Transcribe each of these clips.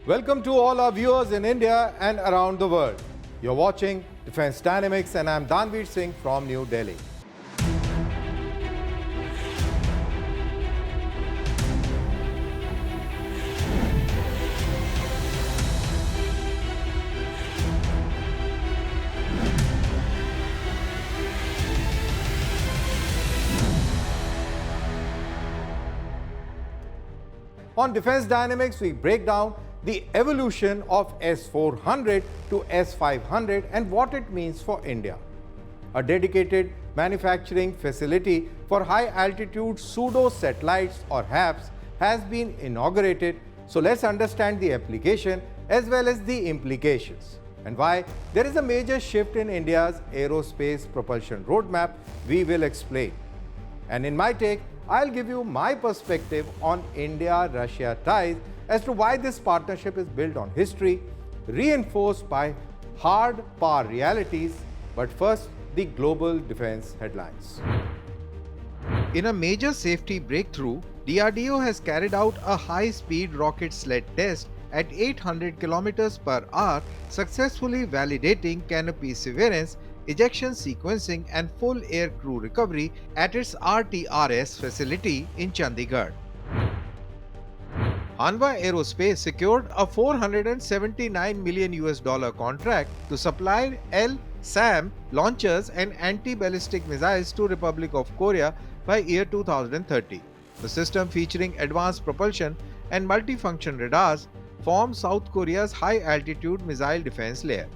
Welcome to all our viewers in India and around the world. You're watching Defense Dynamics and I'm Danveer Singh from New Delhi. On Defense Dynamics, we break down the evolution of S-400 to S-500 and what it means for India. A dedicated manufacturing facility for high-altitude pseudo-satellites or HAPS has been inaugurated, so let's understand the application as well as the implications and why there is a major shift in India's aerospace propulsion roadmap we will explain. And in my take, I'll give you my perspective on India-Russia ties as to why this partnership is built on history, reinforced by hard power realities. But first, the global defense headlines. In a major safety breakthrough, DRDO has carried out a high-speed rocket sled test at 800 km per hour, successfully validating canopy severance, ejection sequencing and full air crew recovery at its RTRS facility in Chandigarh. Hanwha Aerospace secured a $479 million contract to supply LSAM launchers and anti-ballistic missiles to Republic of Korea by year 2030. The system, featuring advanced propulsion and multifunction radars, forms South Korea's high-altitude missile defense layer.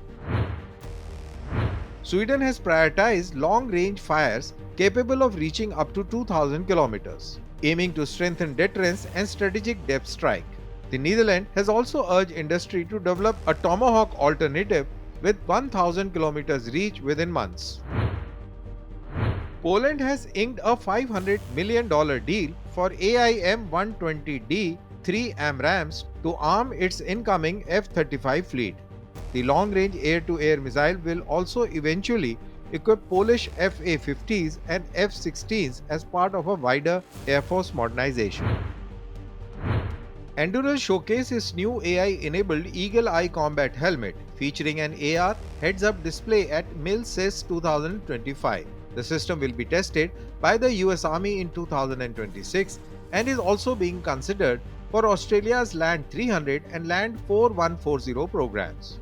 Sweden has prioritized long-range fires capable of reaching up to 2,000 kilometers, aiming to strengthen deterrence and strategic depth strike. The Netherlands has also urged industry to develop a Tomahawk alternative with 1,000 kilometers reach within months. Poland has inked a $500 million deal for AIM-120D 3 AMRAAMs to arm its incoming F-35 fleet. The long-range air-to-air missile will also eventually equip Polish FA-50s and F-16s as part of a wider Air Force modernization. Anduril showcased its new AI-enabled Eagle Eye combat helmet featuring an AR heads-up display at MilCES 2025. The system will be tested by the US Army in 2026 and is also being considered for Australia's Land 300 and Land 4140 programs.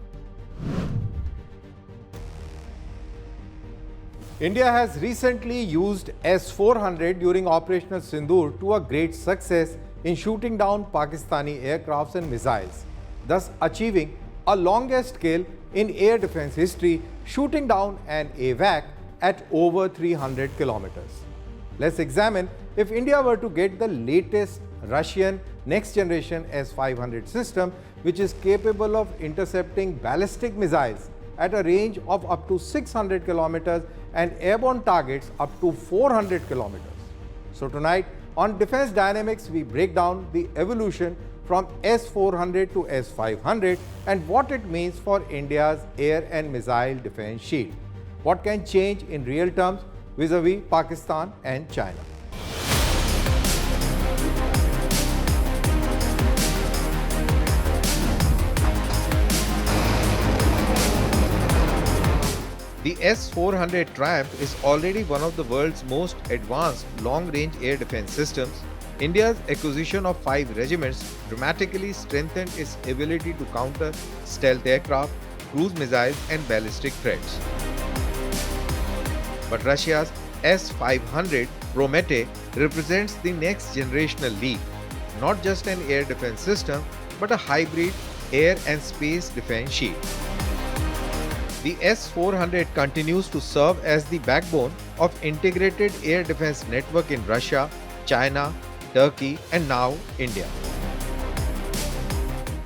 India has recently used S-400 during Operational Sindoor to a great success in shooting down Pakistani aircrafts and missiles, thus achieving a longest scale in air defense history, shooting down an AWAC at over 300 kilometers. Let's examine if India were to get the latest Russian next-generation S-500 system, which is capable of intercepting ballistic missiles at a range of up to 600 kilometers and airborne targets up to 400 kilometers. So tonight on Defense Dynamics, we break down the evolution from S-400 to S-500 and what it means for India's air and missile defense shield. What can change in real terms vis-a-vis Pakistan and China. The S-400 Triumph is already one of the world's most advanced long-range air defense systems. India's acquisition of 5 regiments dramatically strengthened its ability to counter stealth aircraft, cruise missiles and ballistic threats. But Russia's S-500 Prometey represents the next generational leap, not just an air defense system, but a hybrid air and space defense shield. The S-400 continues to serve as the backbone of integrated air defense network in Russia, China, Turkey and now India.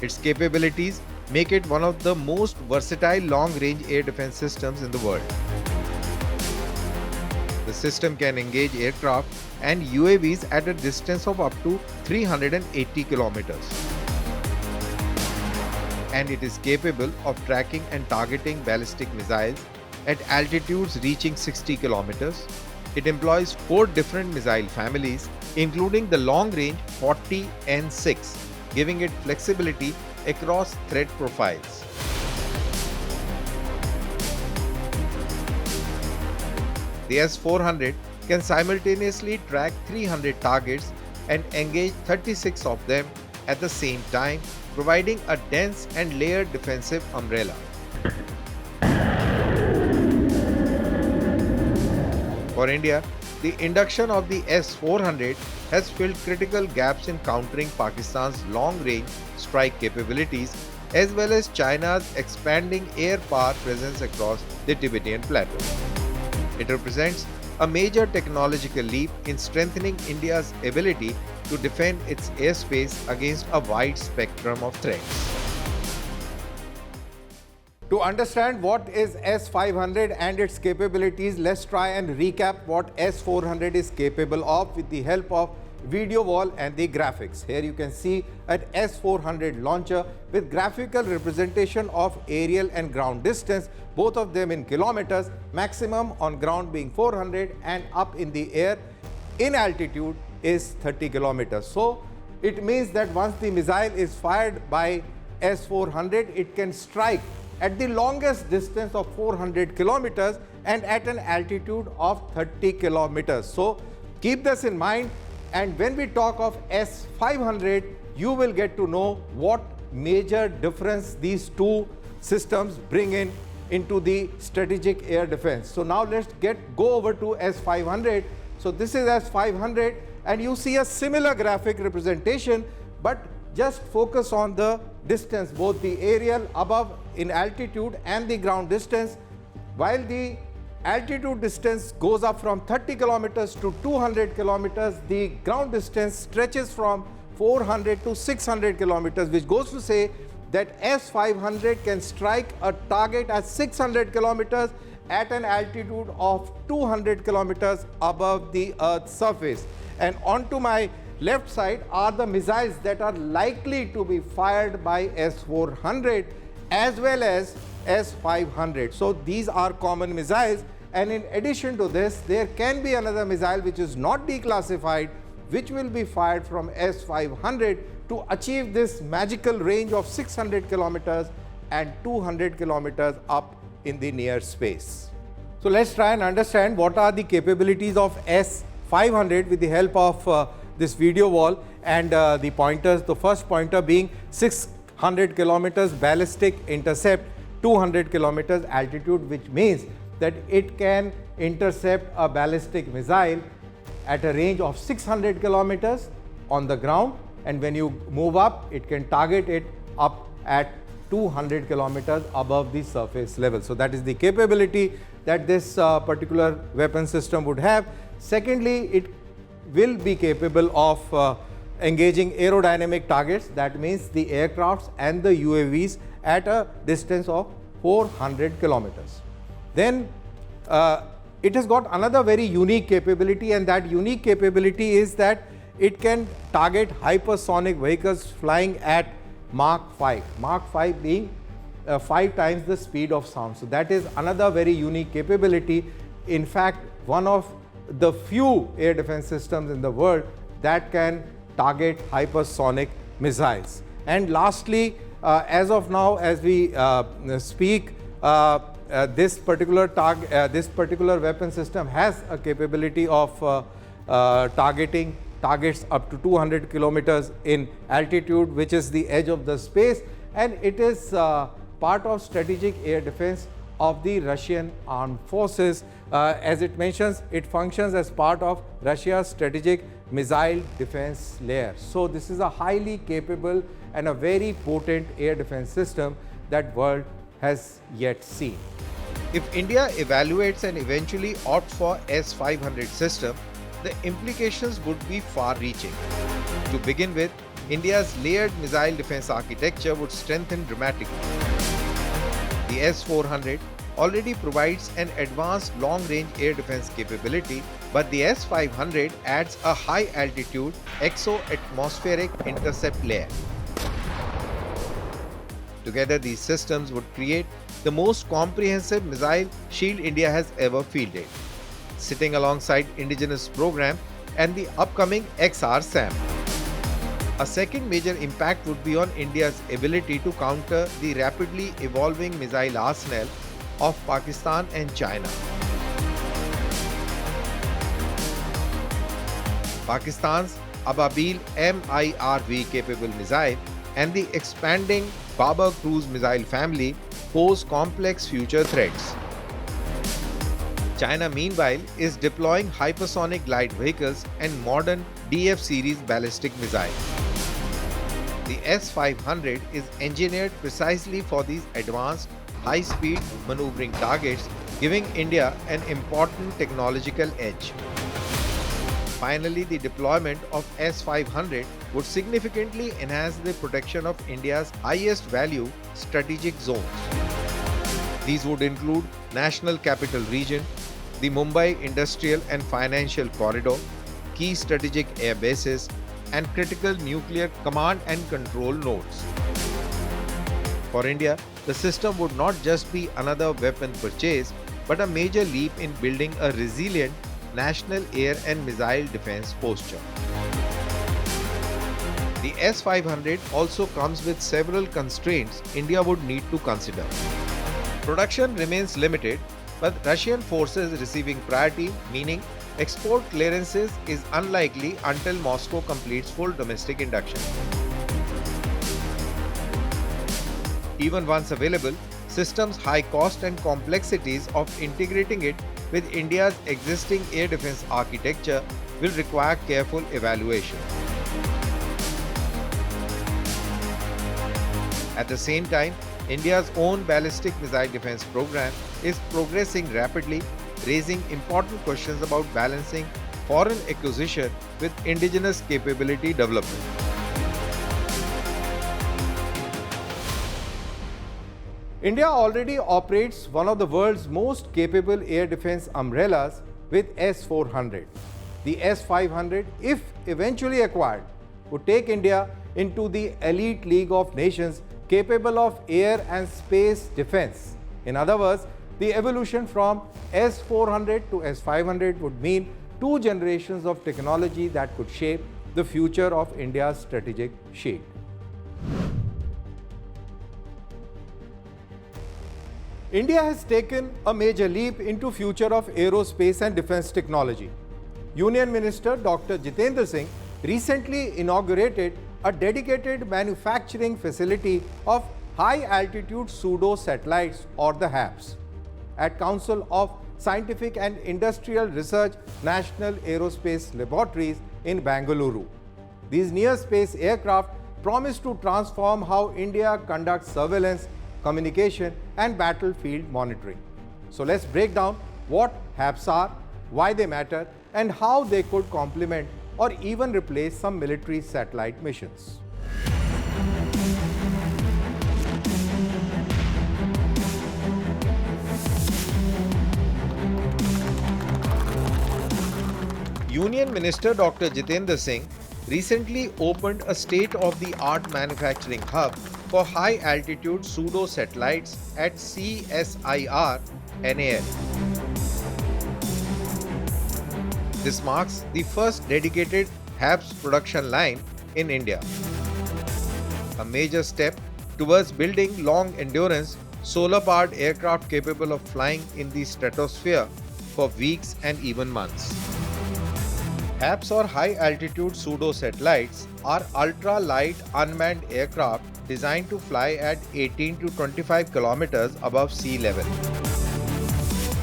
Its capabilities make it one of the most versatile long-range air defense systems in the world. The system can engage aircraft and UAVs at a distance of up to 380 kilometers. And it is capable of tracking and targeting ballistic missiles at altitudes reaching 60 kilometers. It employs 4 different missile families, including the long-range 40N6, giving it flexibility across threat profiles. The S-400 can simultaneously track 300 targets and engage 36 of them at the same time, providing a dense and layered defensive umbrella. For India, the induction of the S-400 has filled critical gaps in countering Pakistan's long-range strike capabilities as well as China's expanding air power presence across the Tibetan Plateau. It represents a major technological leap in strengthening India's ability to defend its airspace against a wide spectrum of threats. To understand what is S500 and its capabilities, let's try and recap what S400 is capable of with the help of video wall and the graphics. Here you can see an S400 launcher with graphical representation of aerial and ground distance, both of them in kilometers, maximum on ground being 400 and up in the air in altitude is 30 kilometers. So it means that once the missile is fired by S400, it can strike at the longest distance of 400 kilometers and at an altitude of 30 kilometers. So keep this in mind, and when we talk of S500, you will get to know what major difference these two systems bring into the strategic air defense. So now let's go over to S500. So this is S500 and you see a similar graphic representation, but just focus on the distance, both the aerial above in altitude and the ground distance. While the altitude distance goes up from 30 kilometers to 200 kilometers, the ground distance stretches from 400 to 600 kilometers, which goes to say that S500 can strike a target at 600 kilometers at an altitude of 200 kilometers above the Earth's surface. And onto my left side are the missiles that are likely to be fired by S400 as well as S500. So these are common missiles, and in addition to this, there can be another missile which is not declassified, which will be fired from S500 to achieve this magical range of 600 kilometers and 200 kilometers up in the near space. So let's try and understand what are the capabilities of S500 with the help of this video wall and the pointers. The first pointer being 600 kilometers ballistic intercept, 200 kilometers altitude, which means that it can intercept a ballistic missile at a range of 600 kilometers on the ground, and when you move up, it can target it up at 200 kilometers above the surface level. So that is the capability that this particular weapon system would have. Secondly, it will be capable of engaging aerodynamic targets, that means the aircrafts and the UAVs at a distance of 400 kilometers. Then it has got another very unique capability, and that unique capability is that it can target hypersonic vehicles flying at Mach 5, Mach 5 being 5 times the speed of sound. So that is another very unique capability. In fact, one of the few air defense systems in the world that can target hypersonic missiles. And lastly, as of now, as we speak, this particular weapon system has a capability of targeting targets up to 200 kilometers in altitude, which is the edge of the space, and it is part of strategic air defense of the Russian armed forces. As it mentions, it functions as part of Russia's strategic missile defense layer. So this is a highly capable and a very potent air defense system that world has yet seen. If India evaluates and eventually opts for S500 system, the implications would be far-reaching. To begin with, India's layered missile defense architecture would strengthen dramatically. The S-400 already provides an advanced long-range air defense capability, but the S-500 adds a high-altitude exo-atmospheric intercept layer. Together, these systems would create the most comprehensive missile shield India has ever fielded, sitting alongside indigenous program and the upcoming XR-SAM. A second major impact would be on India's ability to counter the rapidly evolving missile arsenal of Pakistan and China. Pakistan's Ababil MIRV capable missile and the expanding Babar cruise missile family pose complex future threats. China, meanwhile, is deploying hypersonic glide vehicles and modern DF series ballistic missiles. The S-500 is engineered precisely for these advanced, high-speed maneuvering targets, giving India an important technological edge. Finally, the deployment of S-500 would significantly enhance the protection of India's highest value strategic zones. These would include National Capital Region, the Mumbai Industrial and Financial Corridor, key strategic air bases, and critical nuclear command and control nodes. For India, the system would not just be another weapon purchase, but a major leap in building a resilient national air and missile defense posture. The S-500 also comes with several constraints India would need to consider. Production remains limited, but Russian forces receiving priority, meaning export clearances, is unlikely until Moscow completes full domestic induction. Even once available, systems' high cost and complexities of integrating it with India's existing air defense architecture will require careful evaluation. At the same time, India's own ballistic missile defense program is progressing rapidly, raising important questions about balancing foreign acquisition with indigenous capability development. India already operates one of the world's most capable air defense umbrellas with S-400. The S-500, if eventually acquired, would take India into the elite league of nations capable of air and space defense. In other words, the evolution from S-400 to S-500 would mean two generations of technology that could shape the future of India's strategic shield. India has taken a major leap into future of aerospace and defense technology. Union Minister Dr. Jitendra Singh recently inaugurated a dedicated manufacturing facility of high-altitude pseudo-satellites, or the HAPS, at Council of Scientific and Industrial Research National Aerospace Laboratories in Bengaluru. These near-space aircraft promise to transform how India conducts surveillance, communication and battlefield monitoring. So let's break down what HAPS are, why they matter, and how they could complement or even replace some military satellite missions. Union Minister Dr. Jitendra Singh recently opened a state-of-the-art manufacturing hub for high-altitude pseudo-satellites at CSIR NAL. This marks the first dedicated HAPS production line in India, a major step towards building long-endurance, solar-powered aircraft capable of flying in the stratosphere for weeks and even months. HAPS, or high-altitude pseudo-satellites, are ultra-light unmanned aircraft designed to fly at 18 to 25 kilometers above sea level.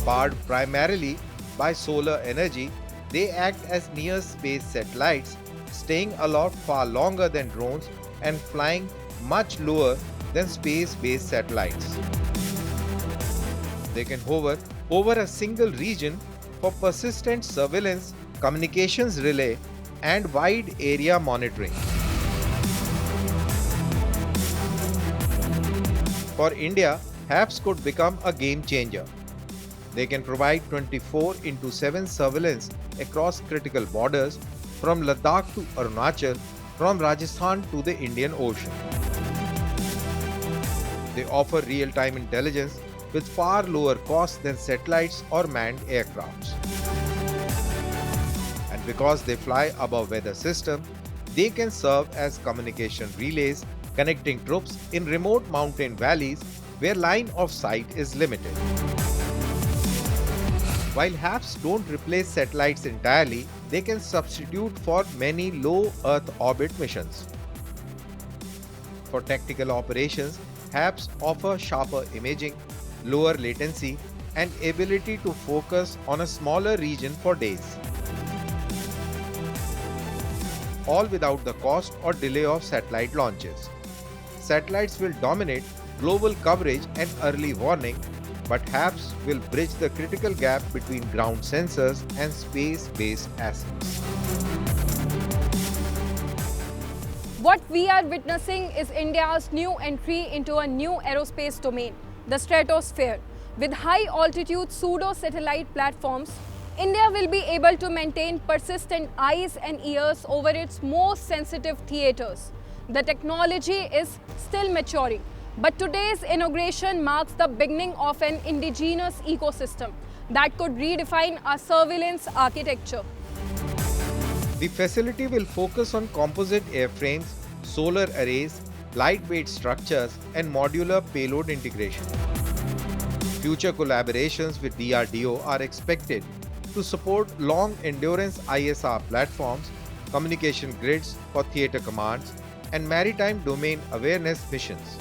Powered primarily by solar energy, they act as near-space satellites, staying aloft far longer than drones and flying much lower than space-based satellites. They can hover over a single region for persistent surveillance, communications relay, and wide area monitoring. For India, HAPS could become a game changer. They can provide 24/7 surveillance across critical borders from Ladakh to Arunachal, from Rajasthan to the Indian Ocean. They offer real-time intelligence with far lower costs than satellites or manned aircrafts. And because they fly above weather systems, They can serve as communication relays connecting troops in remote mountain valleys where line of sight is limited. While HAPS don't replace satellites entirely, they can substitute for many low Earth orbit missions. For tactical operations, HAPS offer sharper imaging, lower latency, and ability to focus on a smaller region for days, all without the cost or delay of satellite launches. Satellites will dominate global coverage and early warning, but HAPS will bridge the critical gap between ground sensors and space-based assets. What we are witnessing is India's new entry into a new aerospace domain, the stratosphere. With high-altitude pseudo-satellite platforms, India will be able to maintain persistent eyes and ears over its most sensitive theaters. The technology is still maturing, but today's inauguration marks the beginning of an indigenous ecosystem that could redefine our surveillance architecture. The facility will focus on composite airframes, solar arrays, lightweight structures, and modular payload integration. Future collaborations with DRDO are expected to support long-endurance ISR platforms, communication grids for theater commands, and maritime domain awareness missions.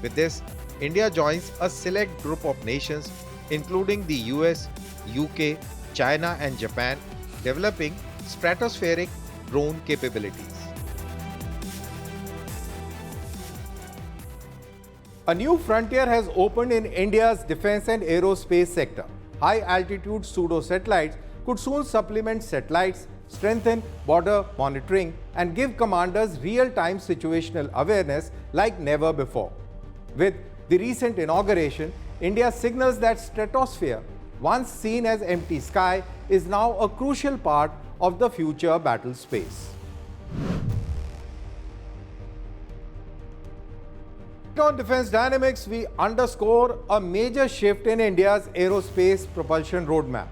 With this, India joins a select group of nations, including the US, UK, China, and Japan, developing stratospheric drone capabilities. A new frontier has opened in India's defense and aerospace sector. High-altitude pseudo-satellites could soon supplement satellites, strengthen border monitoring, and give commanders real-time situational awareness like never before. With the recent inauguration, India signals that stratosphere, once seen as empty sky, is now a crucial part of the future battle space. On Defense Dynamics, we underscore a major shift in India's aerospace propulsion roadmap.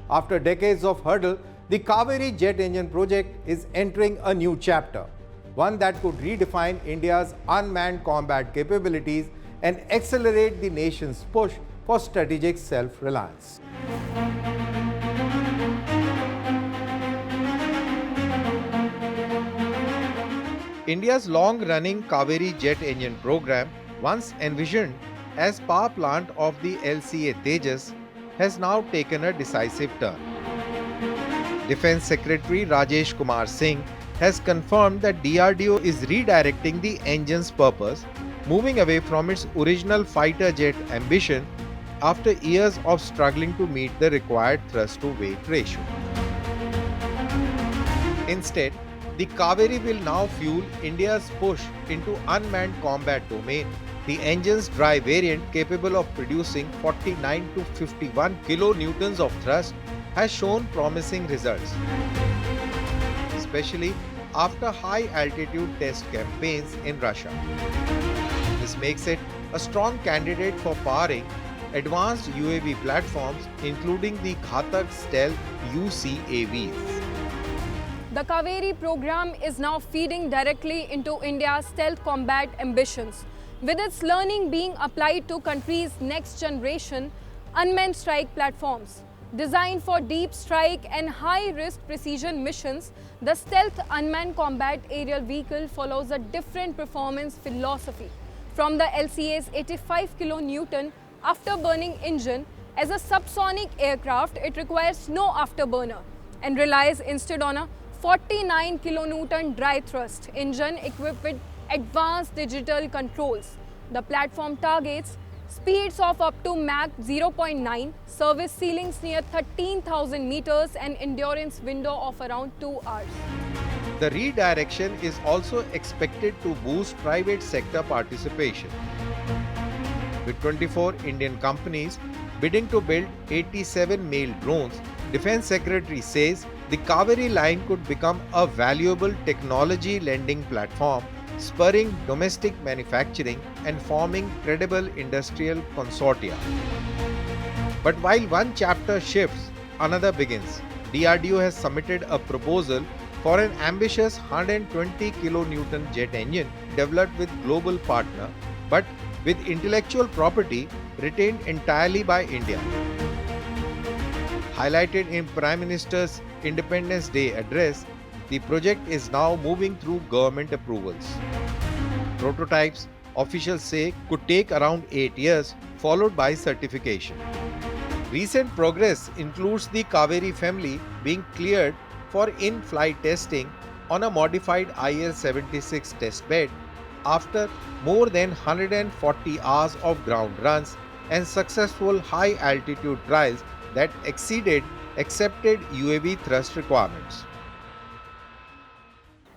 After decades of hurdle, the Kaveri jet engine project is entering a new chapter, one that could redefine India's unmanned combat capabilities and accelerate the nation's push for strategic self-reliance. India's long-running Kaveri jet engine program, once envisioned as power plant of the LCA Tejas, has now taken a decisive turn. Defense Secretary Rajesh Kumar Singh has confirmed that DRDO is redirecting the engine's purpose, moving away from its original fighter jet ambition after years of struggling to meet the required thrust-to-weight ratio. Instead, the Kaveri will now fuel India's push into unmanned combat domain. The engine's dry variant, capable of producing 49 to 51 kilonewtons of thrust, has shown promising results, especially after high-altitude test campaigns in Russia. This makes it a strong candidate for powering advanced UAV platforms, including the Ghatak Stealth UCAVs. The Kaveri program is now feeding directly into India's stealth combat ambitions, with its learning being applied to country's next-generation unmanned strike platforms. Designed for deep strike and high-risk precision missions, the stealth unmanned combat aerial vehicle follows a different performance philosophy. From the LCA's 85 kilonewton afterburning engine, as a subsonic aircraft, it requires no afterburner and relies instead on a 49 kilonewton dry thrust engine equipped with advanced digital controls. The platform targets speeds of up to Mach 0.9, service ceilings near 13,000 meters, and endurance window of around 2 hours. The redirection is also expected to boost private sector participation. With 24 Indian companies bidding to build 87 MALE drones, Defense Secretary says the Kaveri line could become a valuable technology lending platform, spurring domestic manufacturing and forming credible industrial consortia. But while one chapter shifts, another begins. DRDO has submitted a proposal for an ambitious 120 kilonewton jet engine developed with global partner but with intellectual property retained entirely by India. Highlighted in Prime Minister's Independence Day address, the project is now moving through government approvals. Prototypes, officials say, could take around 8 years, followed by certification. Recent progress includes the Kaveri family being cleared for in-flight testing on a modified IL-76 testbed after more than 140 hours of ground runs and successful high-altitude trials that exceeded accepted UAV thrust requirements.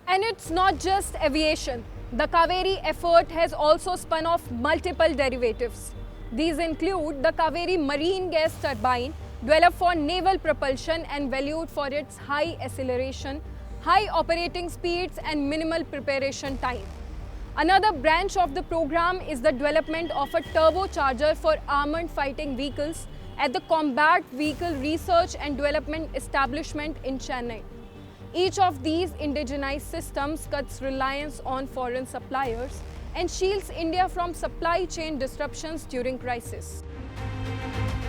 And it's not just aviation. The Kaveri effort has also spun off multiple derivatives. These include the Kaveri marine gas turbine, developed for naval propulsion and valued for its high acceleration, high operating speeds and minimal preparation time. Another branch of the program is the development of a turbocharger for armored fighting vehicles at the Combat Vehicle Research and Development Establishment in Chennai. Each of these indigenized systems cuts reliance on foreign suppliers and shields India from supply chain disruptions during crisis.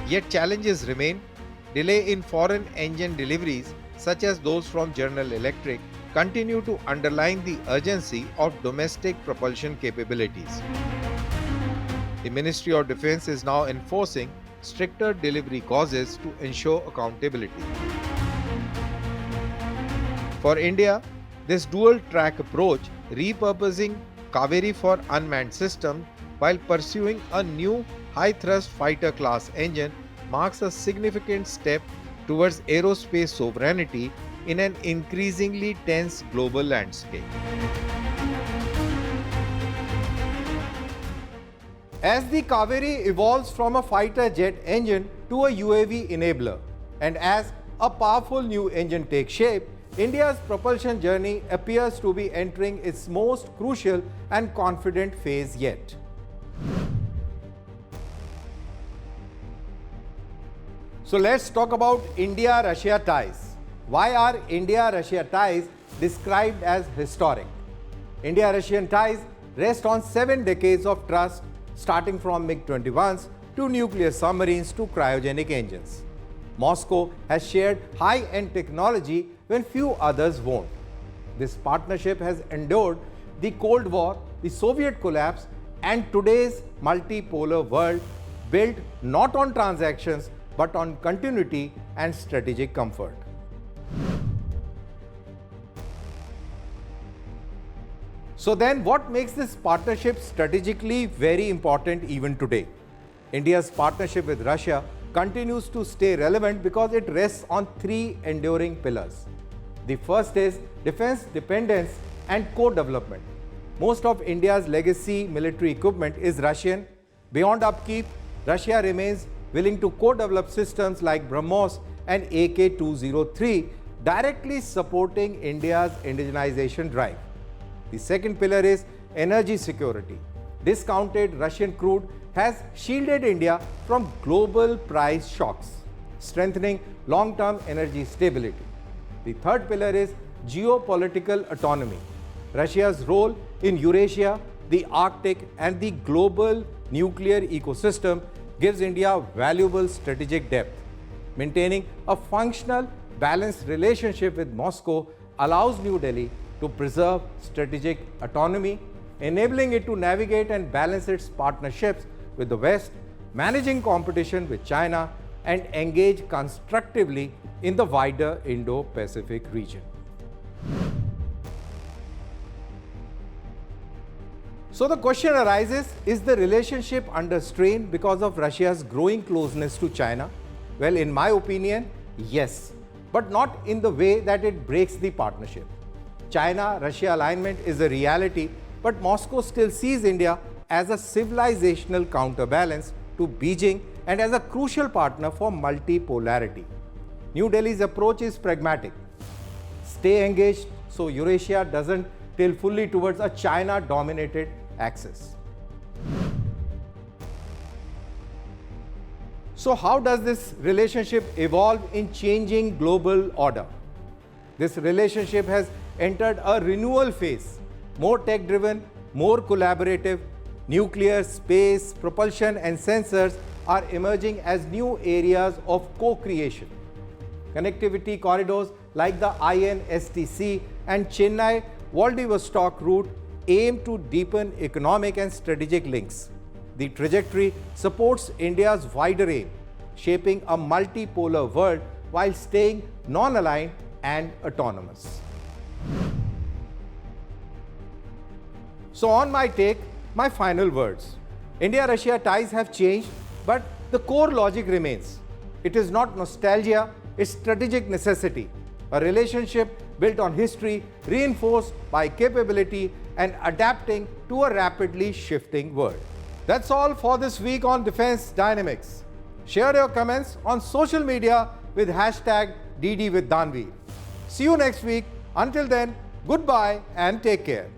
Yet challenges remain. Delay in foreign engine deliveries, such as those from General Electric, continue to underline the urgency of domestic propulsion capabilities. The Ministry of Defence is now enforcing stricter delivery causes to ensure accountability. For India, this dual-track approach, repurposing Kaveri for unmanned systems while pursuing a new high-thrust fighter class engine, marks a significant step towards aerospace sovereignty in an increasingly tense global landscape. As the Kaveri evolves from a fighter jet engine to a UAV enabler, and as a powerful new engine takes shape, India's propulsion journey appears to be entering its most crucial and confident phase yet. So let's talk about India-Russia ties. Why are India-Russia ties described as historic? India-Russian ties rest on 7 decades of trust, starting from MiG-21s to nuclear submarines to cryogenic engines. Moscow has shared high-end technology when few others won't. This partnership has endured the Cold War, the Soviet collapse, and today's multipolar world, built not on transactions but on continuity and strategic comfort. So then, what makes this partnership strategically very important even today? India's partnership with Russia continues to stay relevant because it rests on 3 enduring pillars. The first is defense dependence and co-development. Most of India's legacy military equipment is Russian. Beyond upkeep, Russia remains willing to co-develop systems like BrahMos and AK-203, directly supporting India's indigenization drive. The second pillar is energy security. Discounted Russian crude has shielded India from global price shocks, strengthening long-term energy stability. The third pillar is geopolitical autonomy. Russia's role in Eurasia, the Arctic, and the global nuclear ecosystem gives India valuable strategic depth. Maintaining a functional, balanced relationship with Moscow allows New Delhi to preserve strategic autonomy, enabling it to navigate and balance its partnerships with the West, managing competition with China, and engage constructively in the wider Indo-Pacific region. So the question arises, is the relationship under strain because of Russia's growing closeness to China? Well, in my opinion, yes, but not in the way that it breaks the partnership. China-Russia alignment is a reality, but Moscow still sees India as a civilizational counterbalance to Beijing and as a crucial partner for multipolarity. New Delhi's approach is pragmatic. Stay engaged so Eurasia doesn't tilt fully towards a China-dominated axis. So how does this relationship evolve in changing global order? This relationship has entered a renewal phase, more tech driven, more collaborative. Nuclear, space, propulsion, and sensors are emerging as new areas of co creation. Connectivity corridors like the INSTC and Chennai Vladivostok route aim to deepen economic and strategic links. The trajectory supports India's wider aim, shaping a multipolar world while staying non-aligned and autonomous. So on my take, my final words. India-Russia ties have changed, but the core logic remains. It is not nostalgia, it's strategic necessity. A relationship built on history, reinforced by capability and adapting to a rapidly shifting world. That's all for this week on Defense Dynamics. Share your comments on social media with hashtag DD with Danveer. See you next week. Until then, goodbye and take care.